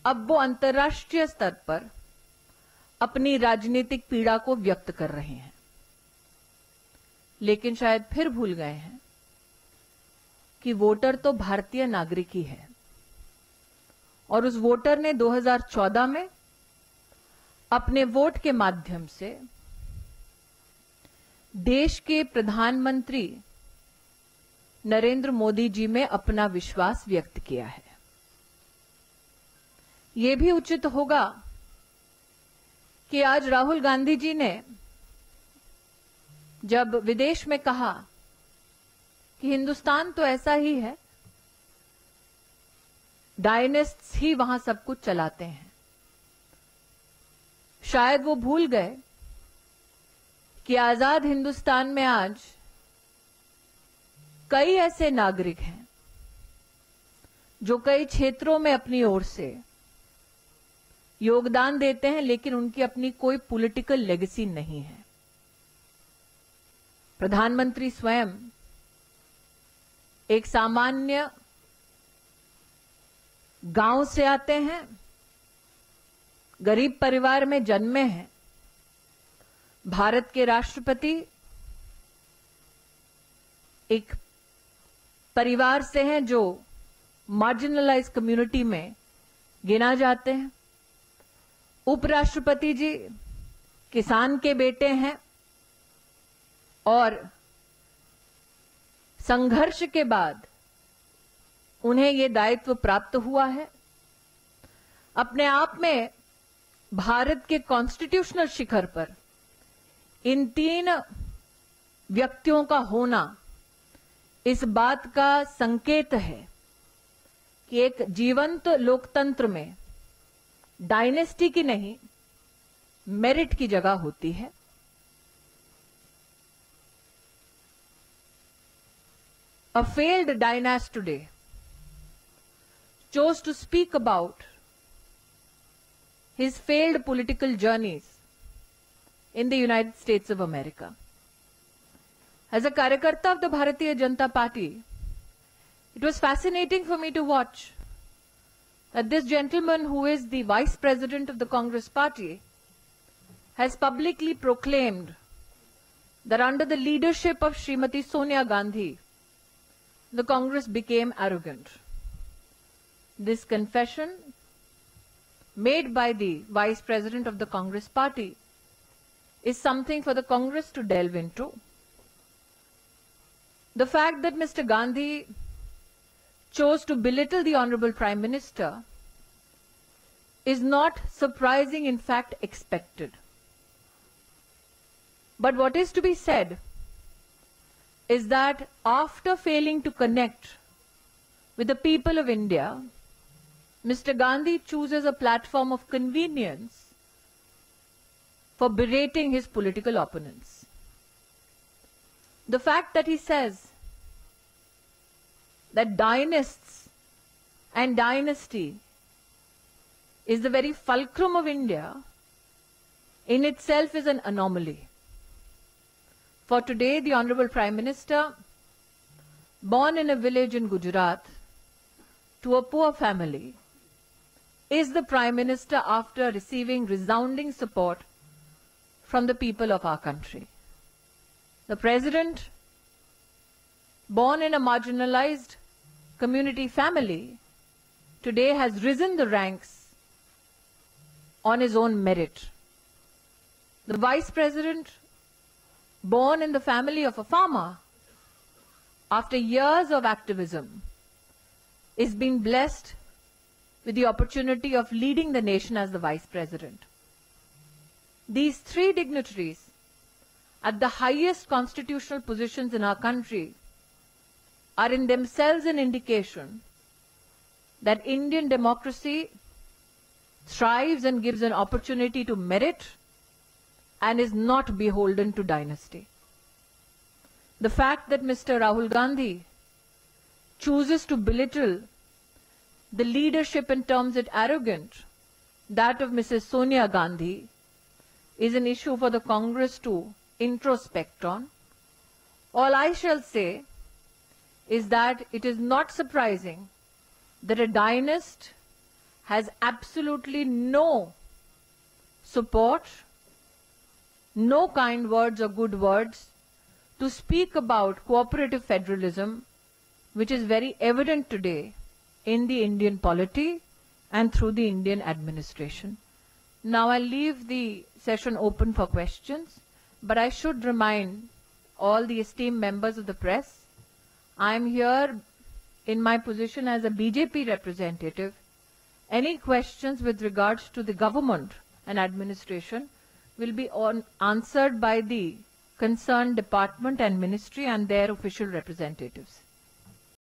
अब वो अंतर्राष्ट्रीय स्तर पर अपनी राजनीतिक पीड़ा को व्यक्त कर रहे हैं, लेकिन शायद फिर भूल गए हैं कि वोटर तो भारतीय नागरिक ही है और उस वोटर ने 2014 में अपने वोट के माध्यम से देश के प्रधानमंत्री नरेंद्र मोदी जी में अपना विश्वास व्यक्त किया है। यह भी उचित होगा कि आज राहुल गांधी जी ने जब विदेश में कहा कि हिंदुस्तान तो ऐसा ही है, डायनेस्ट्स ही वहां सब कुछ चलाते हैं, शायद वो भूल गए कि आजाद हिंदुस्तान में आज कई ऐसे नागरिक हैं जो कई क्षेत्रों में अपनी ओर से योगदान देते हैं, लेकिन उनकी अपनी कोई पॉलिटिकल लेगेसी नहीं है। प्रधानमंत्री स्वयं एक सामान्य गांव से आते हैं, गरीब परिवार में जन्मे हैं। भारत के राष्ट्रपति एक परिवार से हैं जो मार्जिनलाइज कम्युनिटी में गिना जाते हैं। उपराष्ट्रपति जी किसान के बेटे हैं और संघर्ष के बाद उन्हें यह दायित्व प्राप्त हुआ है। अपने आप में भारत के कॉन्स्टिट्यूशनल शिखर पर इन तीन व्यक्तियों का होना इस बात का संकेत है कि एक जीवंत लोकतंत्र में डायनेस्टी की नहीं, मेरिट की जगह होती है। A failed dynast today chose to speak about his failed political journeys in the United States of America. As a Karyakarta of the Bharatiya Janata Party, it was fascinating for me to watch that this gentleman, who is the Vice President of the Congress Party, has publicly proclaimed that under the leadership of Srimati Sonia Gandhi, the Congress became arrogant. This confession made by the Vice President of the Congress Party is something for the Congress to delve into. The fact that Mr. Gandhi chose to belittle the Honorable Prime Minister is not surprising, in fact expected. But what is to be said is that after failing to connect with the people of India, Mr. Gandhi chooses a platform of convenience for berating his political opponents. The fact that he says that dynasts and dynasty is the very fulcrum of India in itself is an anomaly. For today, the Honorable Prime Minister, born in a village in Gujarat to a poor family, is the Prime Minister after receiving resounding support from the people of our country. The President, born in a marginalized community family, today has risen the ranks on his own merit. The Vice President, born in the family of a farmer, after years of activism, is being blessed with the opportunity of leading the nation as the Vice President. These three dignitaries at the highest constitutional positions in our country are in themselves an indication that Indian democracy thrives and gives an opportunity to merit and is not beholden to dynasty. The fact that Mr. Rahul Gandhi chooses to belittle the leadership and terms it arrogant, that of Mrs. Sonia Gandhi, is an issue for the Congress to introspect on. All I shall say is that it is not surprising that a dynast has absolutely no support, no kind words or good words to speak about cooperative federalism, which is very evident today in the Indian polity and through the Indian administration. Now I'll leave the session open for questions, but I should remind all the esteemed members of the press, I'm here in my position as a BJP representative. Any questions with regards to the government and administration will be answered by the concerned department and ministry and their official representatives.